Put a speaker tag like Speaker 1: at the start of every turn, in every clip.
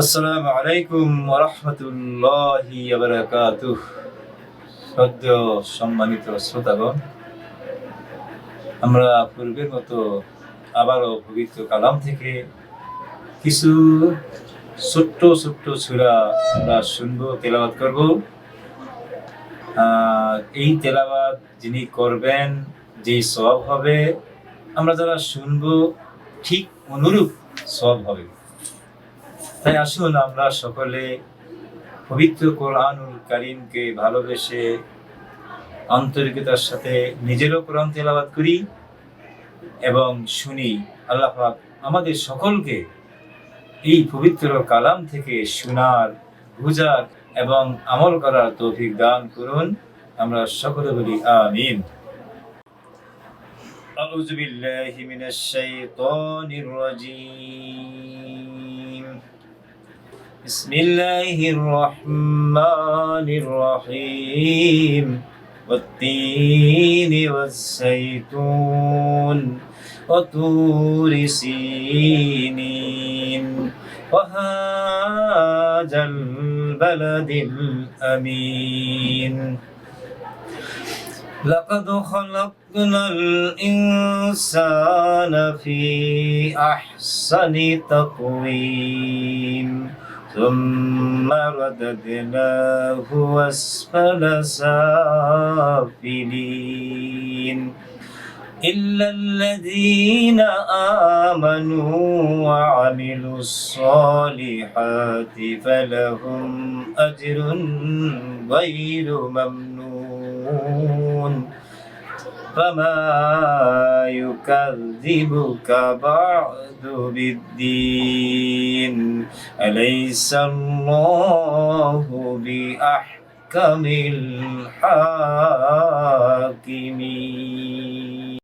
Speaker 1: আসসালামু আলাইকুম ওয়া রাহমাতুল্লাহি ওয়া বারাকাতুহু। সদ্য সম্মানিত শ্রোতাগণ, আমরা পূর্বের মতো আবারও পবিত্র কালাম থেকে কিছু ছোট্ট ছোট্ট সূরা আমরা শুনবো, তেলাওয়াত করব। এই তেলাওয়াত যিনি করবেন, যেই সওয়াব হবে, আমরা যারা শুনবো ঠিক অনুরূপ সওয়াব হবে। তাই আসুন আমরা সকলে পবিত্র কোরআনুল কারীমকে ভালোবেসে আন্তরিকতার সাথে নিজেরও কোরআন তেলাওয়াত করি এবং শুনি। আল্লাহ পাক আমাদের সকলকে এই পবিত্র কালাম থেকে শোনার, বুঝার এবং আমল করার তৌফিক দান করুন। আমরা সকলে বলি আমিন। আউযু বিল্লাহি মিনাশ শাইতানির রাজীম। বিসমিল্লাহির রহমানির রহিম। والتين والزيتون وطور سينين وهذا البلد الأمين لقد خلقنا الإنسان في أحسن تقويم ثم رددناه أسفل سافلين إلا الذين آمنوا وعملوا الصالحات فلهم أجر غير ممنون فما يكذبك بعد بالدين أليس الله بأحكم الحاكمين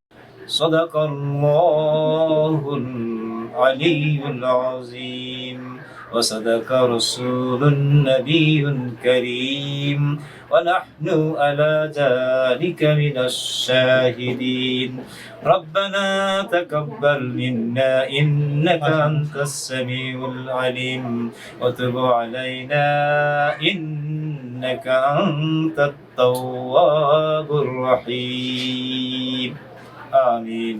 Speaker 1: صدق الله العلي العظيم وصدق رسول النبي الكريم ونحن على ذلك من الشاهدين ربنا تقبل منا إنك أنت السميع العليم وتب علينا إنك أنت التواب الرحيم آمين.